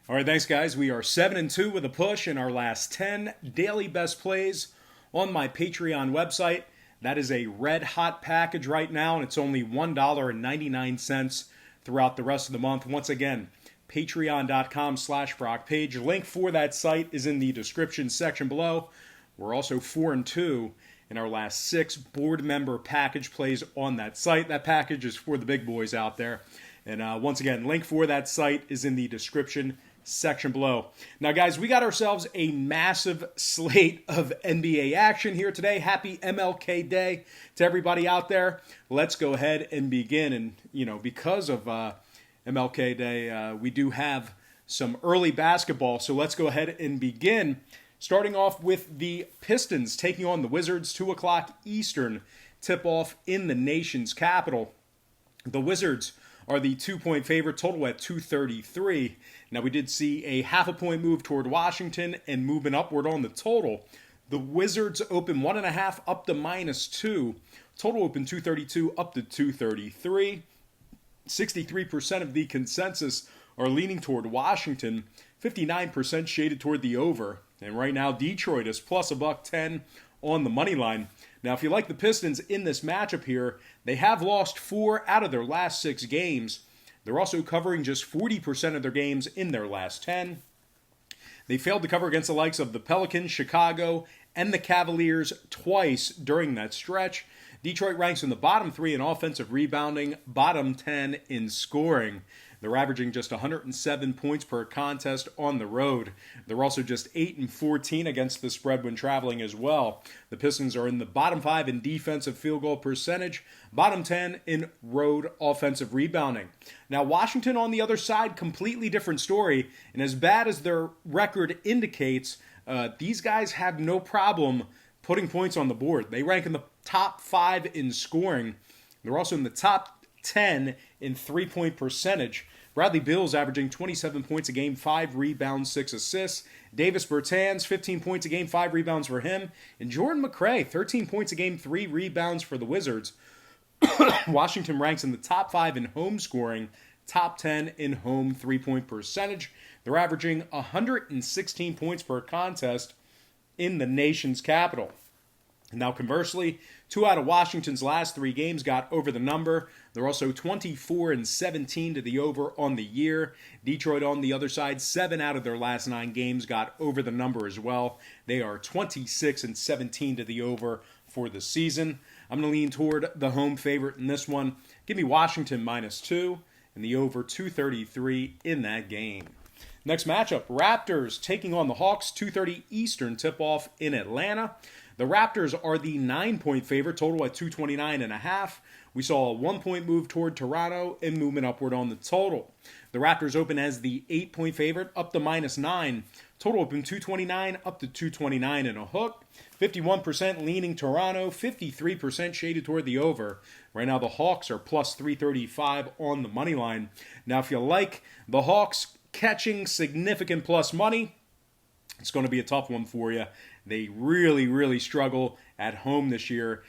All right, thanks, guys. We are 7-2 with a push in our last 10 daily best plays on my Patreon website. That is a red hot package right now, and it's only $1.99 throughout the rest of the month. Once again, patreon.com/BrockPage. Link for that site is in the description section below. We're also 4-2 in our last 6 board member package plays on that site. That package is for the big boys out there. And once again, link for that site is in the description section below. Now, guys, we got ourselves a massive slate of NBA action here today. Happy MLK Day to everybody out there. Let's go ahead and begin. And, because of MLK Day, we do have some early basketball. So let's go ahead and begin. Starting off with the Pistons taking on the Wizards, 2 o'clock Eastern tip-off in the nation's capital. The Wizards are the 2-point favorite, total at 233. Now, we did see a half a point move toward Washington and movement upward on the total. The Wizards open 1.5 up to -2. Total open 232 up to 233. 63% of the consensus are leaning toward Washington. 59% shaded toward the over. And right now, Detroit is plus $1.10 on the money line. Now, if you like the Pistons in this matchup here, they have lost 4 out of their last 6 games. They're also covering just 40% of their games in their last 10. They failed to cover against the likes of the Pelicans, Chicago, and the Cavaliers twice during that stretch. Detroit ranks in the bottom 3 in offensive rebounding, bottom 10 in scoring. They're averaging just 107 points per contest on the road. They're also just 8-14 against the spread when traveling as well. The Pistons are in the bottom 5 in defensive field goal percentage, bottom 10 in road offensive rebounding. Now, Washington on the other side, completely different story. And as bad as their record indicates, these guys have no problem putting points on the board. They rank in the top 5 in scoring. They're also in the top 10 in three-point percentage. Bradley Beal's averaging 27 points a game, 5 rebounds, 6 assists. Davis Bertans, 15 points a game, 5 rebounds for him. And Jordan McRae, 13 points a game, 3 rebounds for the Wizards. Washington ranks in the top 5 in home scoring, top 10 in home three-point percentage. They're averaging 116 points per contest in the nation's capital. Now, conversely, 2 out of Washington's last 3 games got over the number. They're also 24-17 to the over on the year. Detroit on the other side, 7 out of their last 9 games got over the number as well. They are 26-17 to the over for the season. I'm going to lean toward the home favorite in this one. Give me Washington -2 and the over 233 in that game. Next matchup, Raptors taking on the Hawks, 2:30 Eastern tip-off in Atlanta. The Raptors are the 9-point favorite, total at 229.5. We saw a 1-point move toward Toronto and movement upward on the total. The Raptors open as the 8-point favorite, up to -9. Total open 229 up to 229 and a hook. 51% leaning Toronto, 53% shaded toward the over. Right now, the Hawks are plus 335 on the money line. Now, if you like the Hawks catching significant plus money, it's going to be a tough one for you. They really, really struggle at home this year.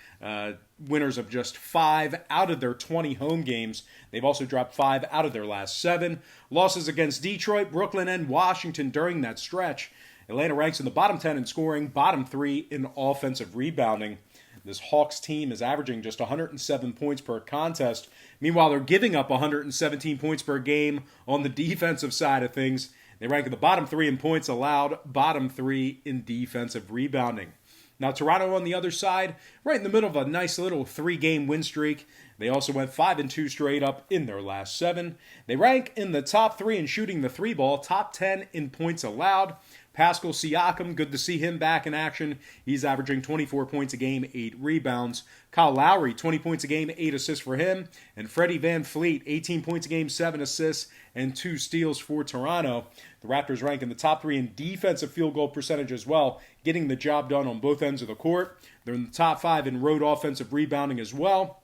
Winners of just 5 out of their 20 home games. They've also dropped 5 out of their last 7. Losses against Detroit, Brooklyn, and Washington during that stretch. Atlanta ranks in the bottom 10 in scoring, bottom 3 in offensive rebounding. This Hawks team is averaging just 107 points per contest. Meanwhile, they're giving up 117 points per game on the defensive side of things. They rank in the bottom 3 in points allowed, bottom 3 in defensive rebounding. Now, Toronto on the other side, right in the middle of a nice little 3-game win streak. They also went 5-2 straight up in their last 7. They rank in the top 3 in shooting the 3-ball, top 10 in points allowed. Pascal Siakam, good to see him back in action. He's averaging 24 points a game, 8 rebounds. Kyle Lowry, 20 points a game, 8 assists for him. And Freddie VanVleet, 18 points a game, 7 assists, and 2 steals for Toronto. The Raptors rank in the top 3 in defensive field goal percentage as well, getting the job done on both ends of the court. They're in the top 5 in road offensive rebounding as well.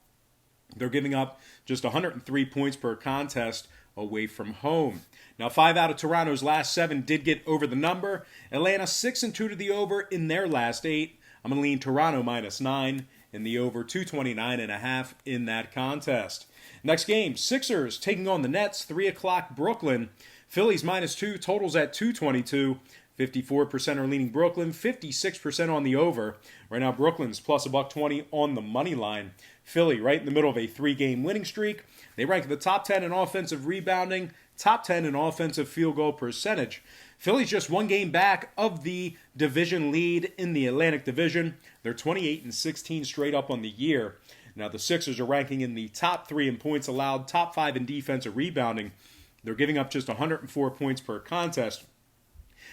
They're giving up just 103 points per contest away from home. Now, 5 out of Toronto's last 7 did get over the number. Atlanta 6-2 to the over in their last 8. I'm going to lean Toronto -9 in the over 229.5 in that contest. Next game, Sixers taking on the Nets, 3 o'clock Brooklyn. Phillies -2, totals at 222. 54% are leaning Brooklyn, 56% on the over. Right now, Brooklyn's plus $1.20 on the money line. Philly, right in the middle of a 3-game winning streak. They rank in the top 10 in offensive rebounding, top 10 in offensive field goal percentage. Philly's just 1 game back of the division lead in the Atlantic Division. They're 28-16 straight up on the year. Now, the Sixers are ranking in the top 3 in points allowed, top 5 in defensive rebounding. They're giving up just 104 points per contest.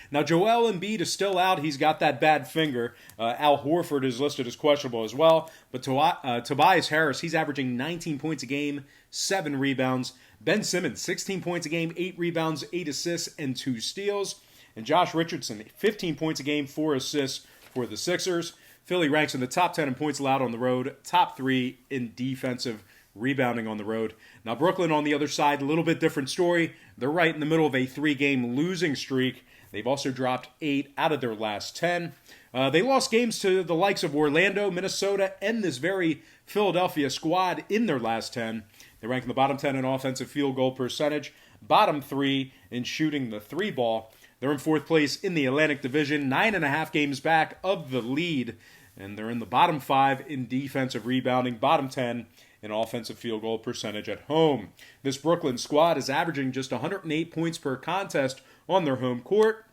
Now, Joel Embiid is still out. He's got that bad finger. Al Horford is listed as questionable as well. But Tobias Harris, he's averaging 19 points a game, 7 rebounds. Ben Simmons, 16 points a game, 8 rebounds, 8 assists, and 2 steals. And Josh Richardson, 15 points a game, 4 assists for the Sixers. Philly ranks in the top 10 in points allowed on the road, top 3 in defensive rebounding on the road. Now, Brooklyn on the other side, a little bit different story. They're right in the middle of a 3-game losing streak. They've also dropped 8 out of their last 10. They lost games to the likes of Orlando, Minnesota, and this very Philadelphia squad in their last 10. They rank in the bottom 10 in offensive field goal percentage, bottom 3 in shooting the 3-ball. They're in 4th place in the Atlantic Division, 9.5 games back of the lead, and they're in the bottom 5 in defensive rebounding, bottom 10 in offensive field goal percentage at home. This Brooklyn squad is averaging just 108 points per contest on their home court.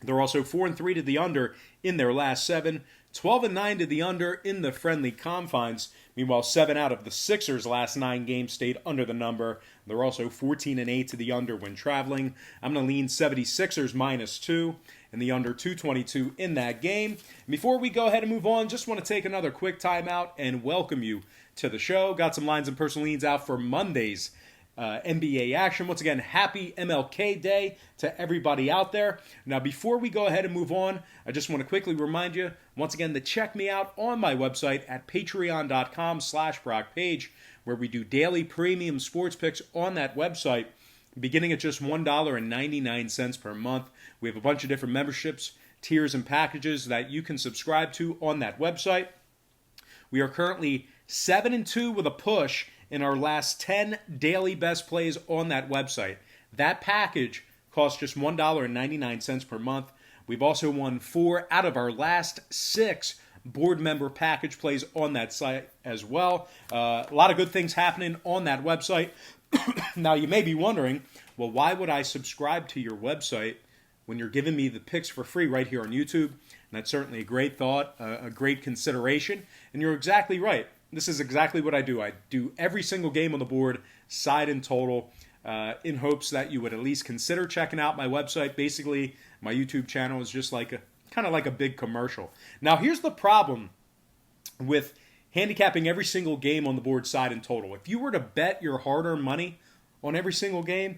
They're also 4-3 to the under in their last 7, 12-9 to the under in the friendly confines. Meanwhile, 7 out of the Sixers' last 9 games stayed under the number. They're also 14-8 to the under when traveling. I'm going to lean 76ers -2 and the under 222 in that game. And before we go ahead and move on, just want to take another quick timeout and welcome you to the show. Got some lines and personal leans out for Monday's NBA action. Once again, happy MLK Day to everybody out there. Now, before we go ahead and move on, I just want to quickly remind you, once again, to check me out on my website at patreon.com/BrockPage, where we do daily premium sports picks on that website, beginning at just $1.99 per month. We have a bunch of different memberships, tiers, and packages that you can subscribe to on that website. We are currently 7-2 with a push in our last 10 daily best plays on that website. That package costs just $1.99 per month. We've also won 4 out of our last 6 board member package plays on that site as well. A lot of good things happening on that website. Now, you may be wondering, well, why would I subscribe to your website when you're giving me the picks for free right here on YouTube? And that's certainly a great thought, a great consideration. And you're exactly right. This is exactly what I do. I do every single game on the board, side and total, in hopes that you would at least consider checking out my website. Basically, my YouTube channel is just like kind of like a big commercial. Now, here's the problem with handicapping every single game on the board, side and total. If you were to bet your hard-earned money on every single game,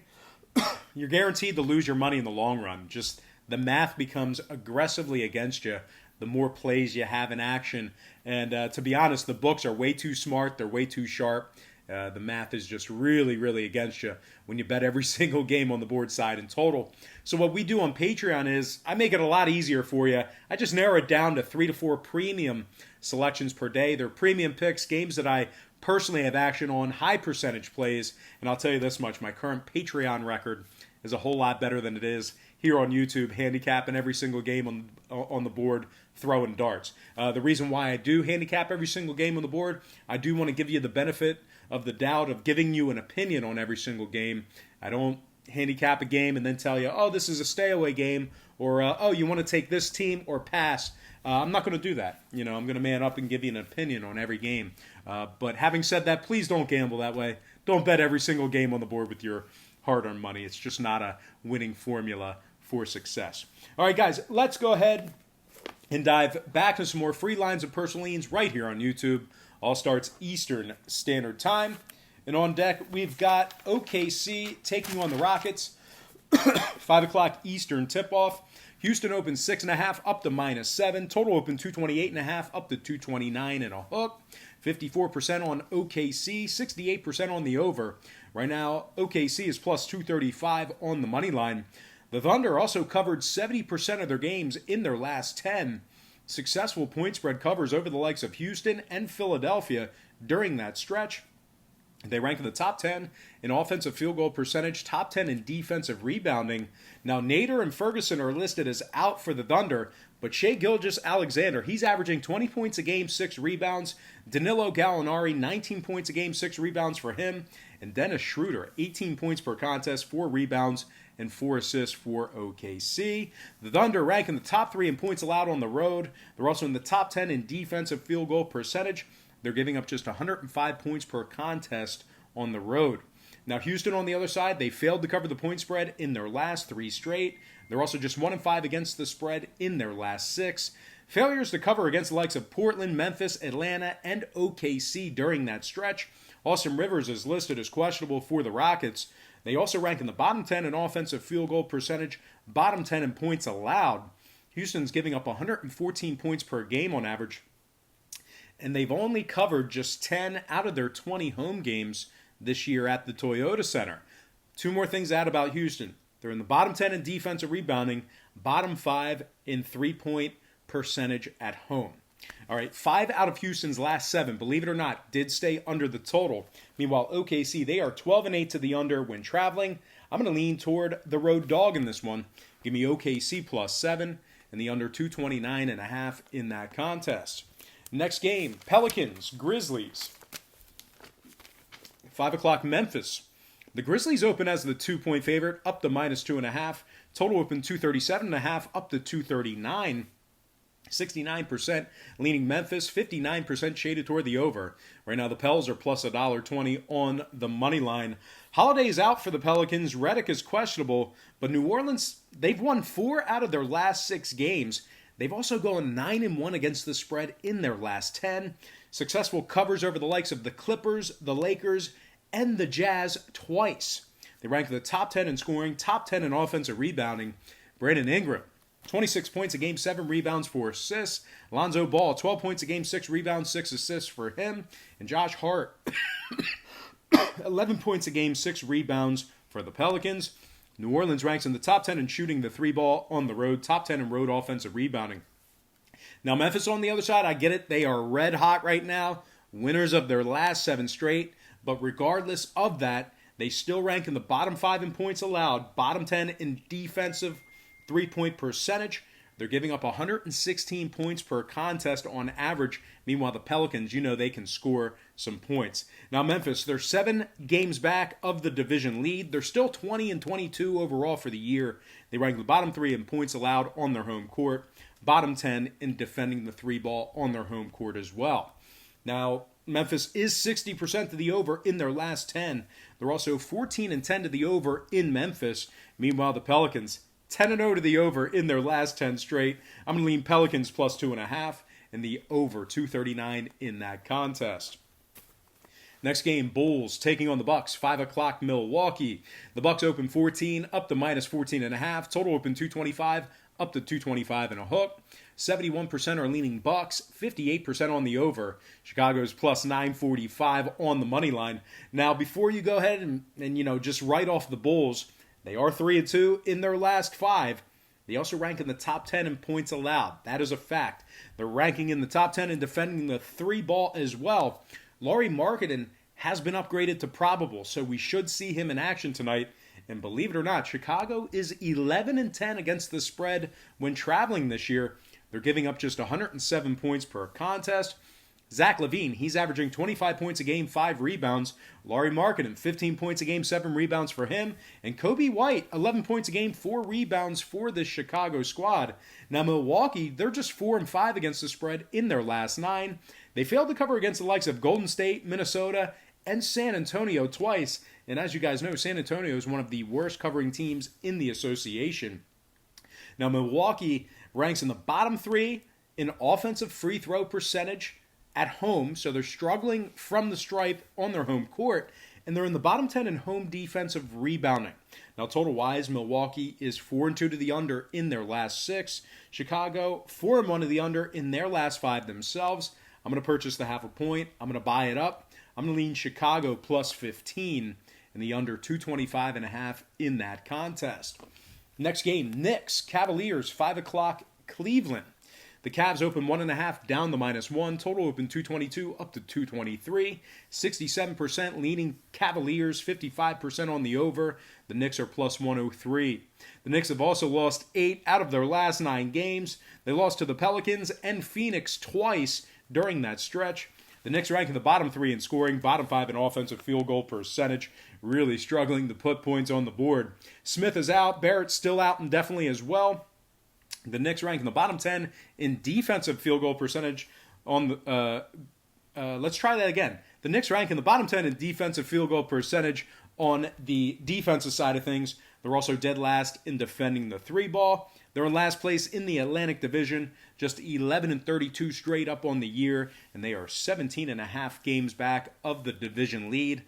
you're guaranteed to lose your money in the long run. Just the math becomes aggressively against you the more plays you have in action. And to be honest, the books are way too smart. They're way too sharp. The math is just really, really against you when you bet every single game on the board, side and total. So what we do on Patreon is I make it a lot easier for you. I just narrow it down to 3 to 4 premium selections per day. They're premium picks, games that I personally have action on, high percentage plays. And I'll tell you this much, my current Patreon record is a whole lot better than it is here on YouTube, handicapping every single game on the board, throwing darts. The reason why I do handicap every single game on the board, I do want to give you the benefit of the doubt of giving you an opinion on every single game. I don't handicap a game and then tell you, oh, this is a stay-away game, or, oh, you want to take this team or pass. I'm not going to do that. I'm going to man up and give you an opinion on every game. But having said that, please don't gamble that way. Don't bet every single game on the board with your hard-earned money. It's just not a winning formula for success. All right, guys, let's go ahead and dive back to some more free lines and personal leans right here on YouTube. All starts Eastern Standard Time. And on deck, we've got OKC taking on the Rockets. 5 o'clock Eastern tip-off. Houston opens 6.5 up to -7. Total open 228.5 up to 229 and a hook. 54% on OKC, 68% on the over. Right now, OKC is plus 235 on the money line. The Thunder also covered 70% of their games in their last 10. Successful point spread covers over the likes of Houston and Philadelphia during that stretch. They rank in the top 10 in offensive field goal percentage, top 10 in defensive rebounding. Now, Nader and Ferguson are listed as out for the Thunder, but Shai Gilgeous-Alexander, he's averaging 20 points a game, 6 rebounds. Danilo Gallinari, 19 points a game, 6 rebounds for him. And Dennis Schroeder, 18 points per contest, 4 rebounds, and 4 assists for OKC. The Thunder rank in the top 3 in points allowed on the road. They're also in the top 10 in defensive field goal percentage. They're giving up just 105 points per contest on the road. Now, Houston, on the other side, they failed to cover the point spread in their last 3 straight. They're also just 1-5 against the spread in their last 6. Failures to cover against the likes of Portland, Memphis, Atlanta, and OKC during that stretch. Austin Rivers is listed as questionable for the Rockets. They also rank in the bottom 10 in offensive field goal percentage, bottom 10 in points allowed. Houston's giving up 114 points per game on average, and they've only covered just 10 out of their 20 home games this year at the Toyota Center. 2 more things to add about Houston. They're in the bottom 10 in defensive rebounding, bottom 5 in three-point percentage at home. All right, 5 out of Houston's last 7, believe it or not, did stay under the total. Meanwhile, OKC, they are 12-8 to the under when traveling. I'm going to lean toward the road dog in this one. Give me OKC plus 7 and the under 229.5 in that contest. Next game, Pelicans, Grizzlies. 5 o'clock, Memphis. The Grizzlies open as the 2-point favorite, up to minus 2.5. Total open 237.5, up to 239. 69% leaning Memphis, 59% shaded toward the over. Right now, the Pels are plus $1.20 on the money line. Holiday's out for the Pelicans. Redick is questionable, but New Orleans, they've won 4 out of their last 6 games. They've also gone 9-1 against the spread in their last 10. Successful covers over the likes of the Clippers, the Lakers, and the Jazz twice. They rank in the top 10 in scoring, top 10 in offensive rebounding. Brandon Ingram, 26 points a game, 7 rebounds, 4 assists. Lonzo Ball, 12 points a game, 6 rebounds, 6 assists for him. And Josh Hart, 11 points a game, 6 rebounds for the Pelicans. New Orleans ranks in the top 10 in shooting the 3-ball on the road, top 10 in road offensive rebounding. Now, Memphis on the other side, I get it. They are red hot right now, winners of their last 7 straight. But regardless of that, they still rank in the bottom 5 in points allowed, bottom 10 in defensive 3-point percentage. They're giving up 116 points per contest on average. Meanwhile, the Pelicans, you know they can score some points. Now, Memphis, they're 7 games back of the division lead. They're still 20-22 overall for the year. They rank the bottom 3 in points allowed on their home court, bottom 10 in defending the 3-ball on their home court as well. Now, Memphis is 60% to the over in their last 10. They're also 14-10 to the over in Memphis. Meanwhile, the Pelicans, 10-0 to the over in their last 10 straight. I'm going to lean Pelicans plus 2.5 and the over 239 in that contest. Next game, Bulls taking on the Bucks, 5 o'clock, Milwaukee. The Bucks open 14, up to minus 14.5. Total open 225, up to 225 and a hook. 71% are leaning Bucks, 58% on the over. Chicago's plus 945 on the money line. Now, before you go ahead and just write off the Bulls, they are 3-2 in their last 5. They also rank in the top 10 in points allowed. That is a fact. They're ranking in the top 10 in defending the 3-ball as well. Lauri Markkanen has been upgraded to probable, so we should see him in action tonight. And believe it or not, Chicago is 11-10 against the spread when traveling this year. They're giving up just 107 points per contest. Zach LaVine, he's averaging 25 points a game, 5 rebounds. Lauri Markkanen, 15 points a game, 7 rebounds for him. And Kobe White, 11 points a game, 4 rebounds for this Chicago squad. Now, Milwaukee, they're just 4-5 against the spread in their last 9. They failed to cover against the likes of Golden State, Minnesota, and San Antonio twice. And as you guys know, San Antonio is one of the worst covering teams in the association. Now, Milwaukee ranks in the bottom 3 in offensive free throw percentage at home, so they're struggling from the stripe on their home court, and they're in the bottom 10 in home defensive rebounding. Now, total-wise, Milwaukee is 4-2 to the under in their last 6. Chicago, 4-1 to the under in their last 5 themselves. I'm going to purchase the half a point. I'm going to buy it up. I'm going to lean Chicago plus 15 and the under 225.5 in that contest. Next game, Knicks, Cavaliers, 5 o'clock, Cleveland. The Cavs open 1.5 down to -1. Total open 222 up to 223. 67% leaning Cavaliers, 55% on the over. The Knicks are plus 103. The Knicks have also lost 8 out of their last 9 games. They lost to the Pelicans and Phoenix twice during that stretch. The Knicks rank in the bottom 3 in scoring, bottom 5 in offensive field goal percentage, really struggling to put points on the board. Smith is out, Barrett's still out indefinitely as well. The Knicks rank in the bottom 10 in defensive field goal percentage. Let's try that again. The Knicks rank in the bottom 10 in defensive field goal percentage on the defensive side of things. They're also dead last in defending the 3-ball. They're in last place in the Atlantic Division, just 11-32 straight up on the year, and they are 17.5 games back of the division lead.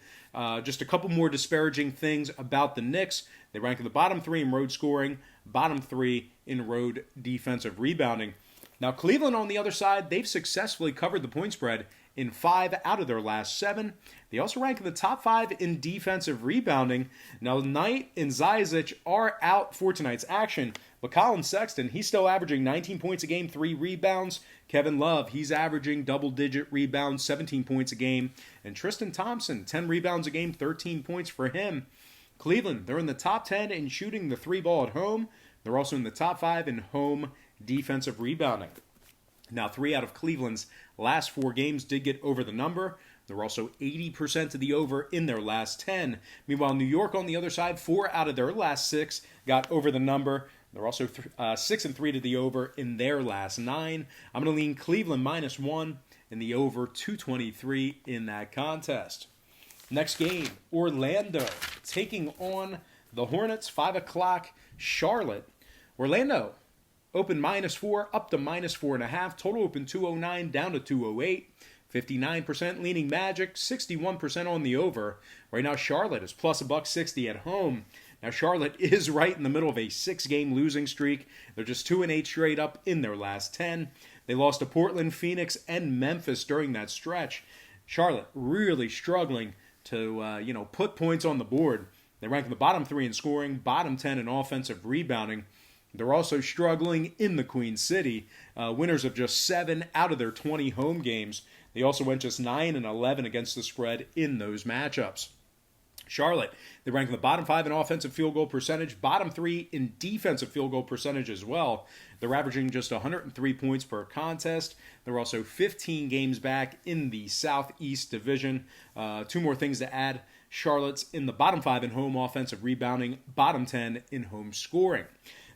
Just a couple more disparaging things about the Knicks. They rank in the bottom 3 in road scoring, bottom 3 in road defensive rebounding. Now, Cleveland, on the other side, they've successfully covered the point spread in 5 out of their last 7. They also rank in the top 5 in defensive rebounding. Now, Knight and Zajic are out for tonight's action, but Colin Sexton, he's still averaging 19 points a game, 3 rebounds. Kevin Love, he's averaging double-digit rebounds, 17 points a game. And Tristan Thompson, 10 rebounds a game, 13 points for him. Cleveland, they're in the top 10 in shooting the 3-ball at home. They're also in the top 5 in home defensive rebounding. Now, 3 out of Cleveland's last 4 games did get over the number. They're also 80% to the over in their last 10. Meanwhile, New York, on the other side, 4 out of their last 6 got over the number. They're also 6-3 to the over in their last 9. I'm going to lean Cleveland -1 and the over 223 in that contest. Next game, Orlando taking on the Hornets, 5 o'clock, Charlotte. Orlando open -4 up to -4.5. Total open 209 down to 208. 59% leaning Magic, 61% on the over. Right now, Charlotte is plus $1.60 at home. Now, Charlotte is right in the middle of a 6-game losing streak. They're just 2-8 straight up in their last 10. They lost to Portland, Phoenix, and Memphis during that stretch. Charlotte really struggling to put points on the board. They rank in the bottom 3 in scoring, bottom 10 in offensive rebounding. They're also struggling in the Queen City, winners of just 7 out of their 20 home games. They also went just 9-11 against the spread in those matchups. Charlotte, they rank in the bottom 5 in offensive field goal percentage, bottom 3 in defensive field goal percentage as well. They're averaging just 103 points per contest. They're also 15 games back in the Southeast Division. 2 more things to add. Charlotte's in the bottom 5 in home offensive rebounding, bottom 10 in home scoring.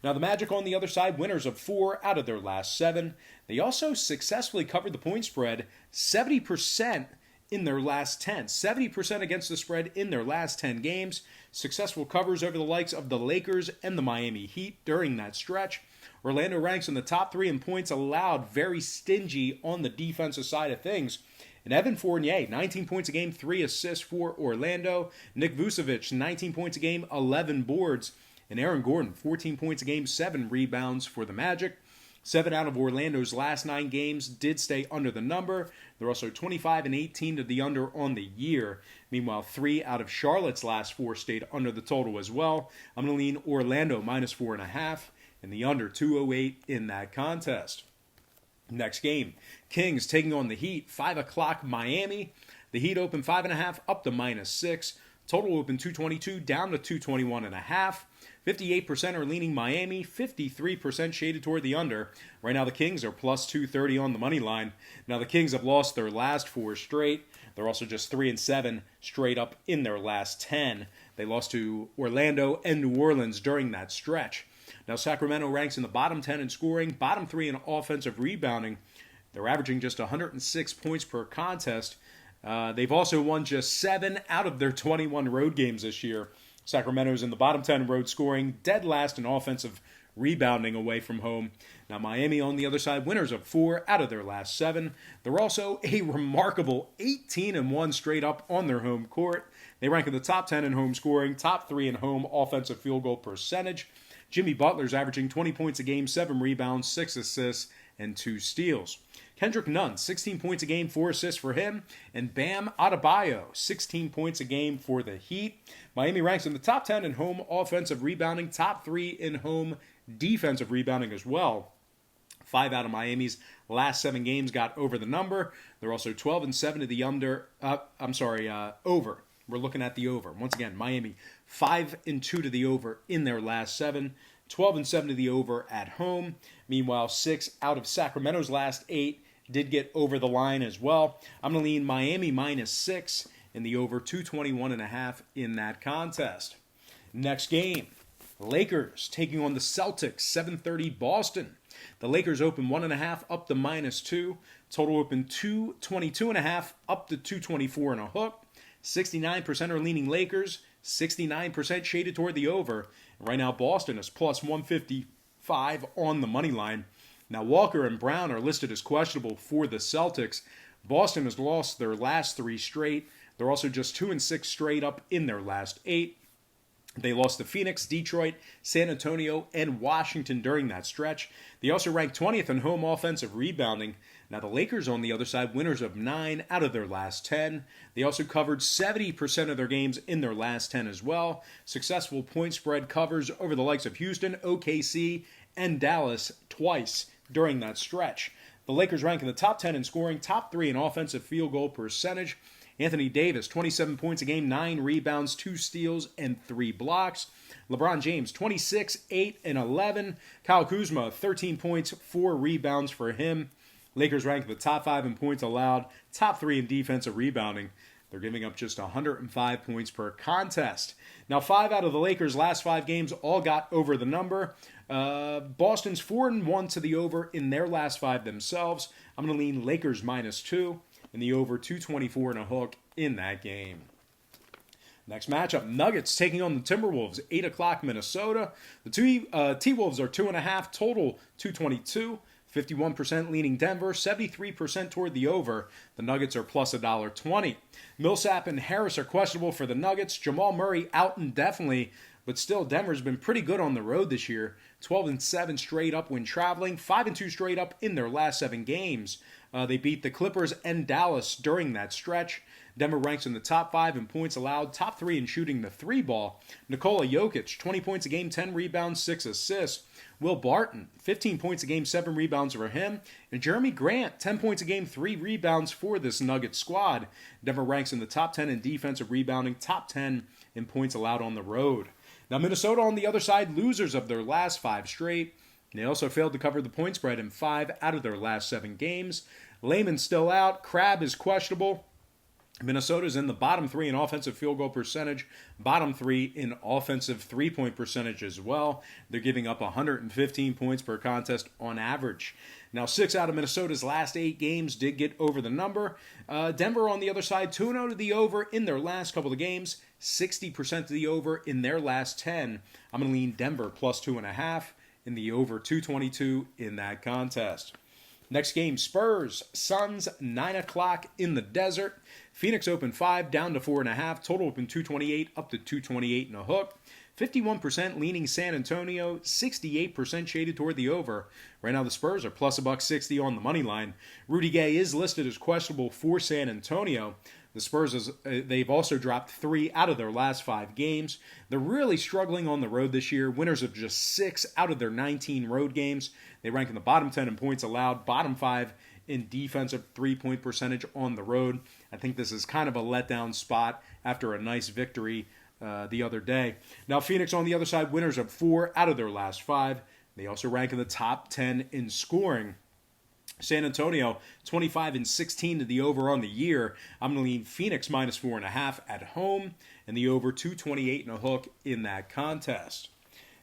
Now, the Magic, on the other side, winners of 4 out of their last 7. They also successfully covered the point spread 70% in their last 10. 70% against the spread in their last 10 games. Successful covers over the likes of the Lakers and the Miami Heat during that stretch. Orlando ranks in the top 3 in points allowed, very stingy on the defensive side of things. And Evan Fournier, 19 points a game, 3 assists for Orlando. Nick Vucevic, 19 points a game, 11 boards. And Aaron Gordon, 14 points a game, 7 rebounds for the Magic. 7 out of Orlando's last 9 games did stay under the number. They're also 25-18 to the under on the year. Meanwhile, 3 out of Charlotte's last 4 stayed under the total as well. I'm going to lean Orlando -4.5 and the under 208 in that contest. Next game, Kings taking on the Heat, 5 o'clock Miami. The Heat open 5.5 up to -6. Total open 222 down to 221.5. 58% are leaning Miami, 53% shaded toward the under. Right now the Kings are plus 230 on the money line. Now the Kings have lost their last 4 straight. They're also just 3-7 straight up in their last 10. They lost to Orlando and New Orleans during that stretch. Now Sacramento ranks in the bottom 10 in scoring, bottom 3 in offensive rebounding. They're averaging just 106 points per contest. They've also won just 7 out of their 21 road games this year. Sacramento's in the bottom 10 road scoring, dead last in offensive rebounding away from home. Now Miami, on the other side, winners of 4 out of their last 7. They're also a remarkable 18-1 straight up on their home court. They rank in the top 10 in home scoring, top 3 in home offensive field goal percentage. Jimmy Butler's averaging 20 points a game, 7 rebounds, 6 assists, and 2 steals. Kendrick Nunn, 16 points a game, 4 assists for him. And Bam Adebayo, 16 points a game for the Heat. Miami ranks in the top 10 in home offensive rebounding, top 3 in home defensive rebounding as well. 5 out of Miami's last 7 games got over the number. They're also 12-7 to the over. We're looking at the over. Once again, Miami 5-2 to the over in their last 7. 12-7 to the over at home. Meanwhile, 6 out of Sacramento's last 8 did get over the line as well. I'm going to lean Miami -6 in the over 221.5 in that contest. Next game, Lakers taking on the Celtics, 7:30 Boston. The Lakers open 1.5 up to -2. Total open 222.5 up to 224 and a hook. 69% are leaning Lakers, 69% shaded toward the over. And right now, Boston is plus 155 on the money line. Now, Walker and Brown are listed as questionable for the Celtics. Boston has lost their last 3 straight. They're also just 2-6 straight up in their last 8. They lost to Phoenix, Detroit, San Antonio, and Washington during that stretch. They also ranked 20th in home offensive rebounding. Now, the Lakers on the other side, winners of 9 out of their last 10. They also covered 70% of their games in their last 10 as well. Successful point spread covers over the likes of Houston, OKC, and Dallas twice during that stretch. The Lakers rank in the top 10 in scoring, top 3 in offensive field goal percentage. Anthony Davis, 27 points a game, 9 rebounds, 2 steals, and 3 blocks. LeBron James, 26, 8, and 11. Kyle Kuzma, 13 points, 4 rebounds for him. Lakers rank in the top 5 in points allowed, top 3 in defensive rebounding. They're giving up just 105 points per contest. Now, 5 out of the Lakers' last 5 games all got over the number. Boston's 4-1 to the over in their last 5 themselves. I'm going to lean Lakers -2 in the over 224 and a hook in that game. Next matchup, Nuggets taking on the Timberwolves, 8 o'clock Minnesota. The T-Wolves are 2.5, total 222. 51% leaning Denver, 73% toward the over. The Nuggets are plus $1.20. Millsap and Harris are questionable for the Nuggets. Jamal Murray out indefinitely, but still Denver's been pretty good on the road this year. 12-7 straight up when traveling, 5-2 straight up in their last 7 games. They beat the Clippers and Dallas during that stretch. Denver ranks in the top 5 in points allowed, top 3 in shooting the 3-ball. Nikola Jokic, 20 points a game, 10 rebounds, 6 assists. Will Barton, 15 points a game, 7 rebounds for him. And Jeremy Grant, 10 points a game, 3 rebounds for this Nuggets squad. Denver ranks in the top 10 in defensive rebounding, top 10 in points allowed on the road. Now, Minnesota on the other side, losers of their last 5 straight. They also failed to cover the point spread in 5 out of their last 7 games. Layman's still out. Crabbe is questionable. Minnesota's in the bottom 3 in offensive field goal percentage, bottom 3 in offensive three-point percentage as well. They're giving up 115 points per contest on average. Now, 6 out of Minnesota's last 8 games did get over the number. Denver on the other side, 2-0 to the over in their last couple of games, 60% to the over in their last 10. I'm going to lean Denver plus 2.5 in the over 222 in that contest. Next game, Spurs, Suns, 9 o'clock in the desert. Phoenix open 5, down to 4.5. Total open 228, up to 228 and a hook. 51% leaning San Antonio, 68% shaded toward the over. Right now the Spurs are plus $1.60 on the money line. Rudy Gay is listed as questionable for San Antonio. The Spurs, they've also dropped 3 out of their last 5 games. They're really struggling on the road this year. Winners of just 6 out of their 19 road games. They rank in the bottom 10 in points allowed, bottom 5 in defensive three-point percentage on the road. I think this is kind of a letdown spot after a nice victory the other day. Now, Phoenix on the other side, winners of 4 out of their last 5. They also rank in the top 10 in scoring. San Antonio, 25-16 to the over on the year. I'm going to lean Phoenix -4.5 at home and the over 228 and a hook in that contest.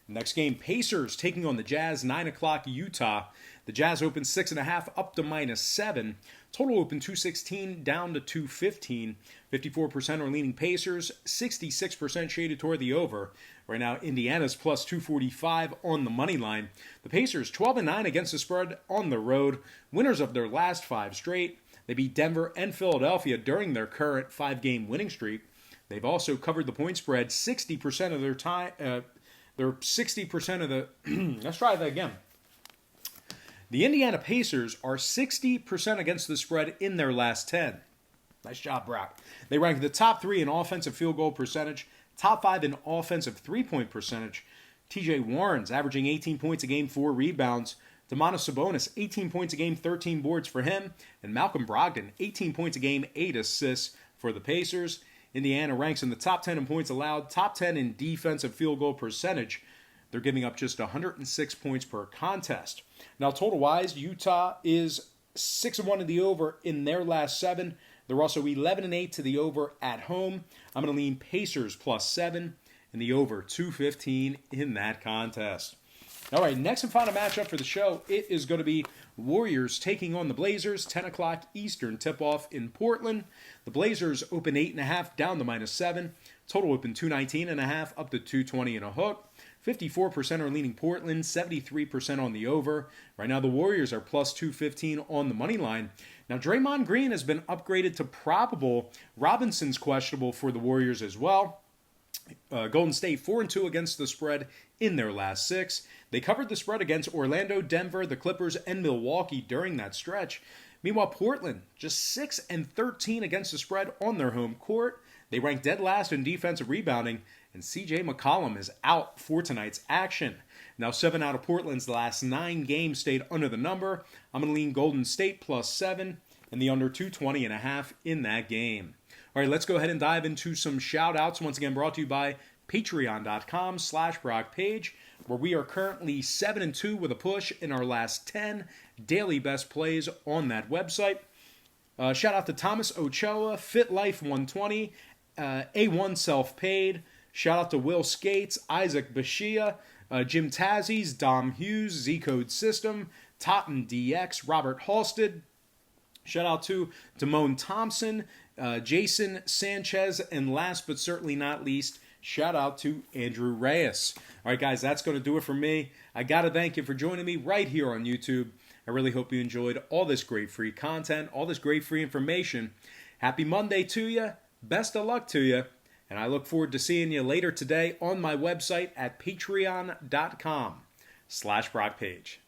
Next game, Pacers taking on the Jazz, 9 o'clock Utah. The Jazz open 6.5 up to -7. Total open 216 down to 215. 54% are leaning Pacers, 66% shaded toward the over. Right now, Indiana's plus 245 on the money line. The Pacers 12-9 against the spread on the road. Winners of their last 5 straight. They beat Denver and Philadelphia during their current 5-game winning streak. They've also covered the point spread 60% of their time. They're 60% of the. Let's try that again. The Indiana Pacers are 60% against the spread in their last 10. Nice job, Brock. They rank the top 3 in offensive field goal percentage, top 5 in offensive three-point percentage. TJ Warren's averaging 18 points a game, 4 rebounds. Domantas Sabonis, 18 points a game, 13 boards for him. And Malcolm Brogdon, 18 points a game, 8 assists for the Pacers. Indiana ranks in the top 10 in points allowed, top 10 in defensive field goal percentage. They're giving up just 106 points per contest. Now, total-wise, Utah is 6-1 to the over in their last 7. They're also 11-8 to the over at home. I'm going to lean Pacers +7 and the over 215 in that contest. All right, next and final matchup for the show, it is going to be Warriors taking on the Blazers, 10 o'clock Eastern tip-off in Portland. The Blazers open 8.5 down to -7. Total open 219.5 up to 220 and a hook. 54% are leaning Portland, 73% on the over. Right now the Warriors are +215 on the money line. Now Draymond Green has been upgraded to probable. Robinson's questionable for the Warriors as well. Golden State 4-2 against the spread in their last 6. They covered the spread against Orlando, Denver, the Clippers, and Milwaukee during that stretch. Meanwhile, Portland just 6-13 against the spread on their home court. They rank dead last in defensive rebounding, and CJ McCollum is out for tonight's action. Now, 7 out of Portland's last 9 games stayed under the number. I'm going to lean Golden State +7 and the under 220.5 in that game. All right, let's go ahead and dive into some shout-outs. Once again, brought to you by patreon.com/BrockPage, where we are currently 7-2 with a push in our last 10 daily best plays on that website. Shout out to Thomas Ochoa, Fit Life 120, A1 Self-Paid. Shout out to Will Skates, Isaac Bashia, Jim Tazzies, Dom Hughes, Z-Code System, Totten DX, Robert Halstead. Shout out to Damone Thompson, Jason Sanchez, and last but certainly not least, shout out to Andrew Reyes. All right, guys, that's going to do it for me. I got to thank you for joining me right here on YouTube. I really hope you enjoyed all this great free content, all this great free information. Happy Monday to you. Best of luck to you. And I look forward to seeing you later today on my website at patreon.com/BrockPage.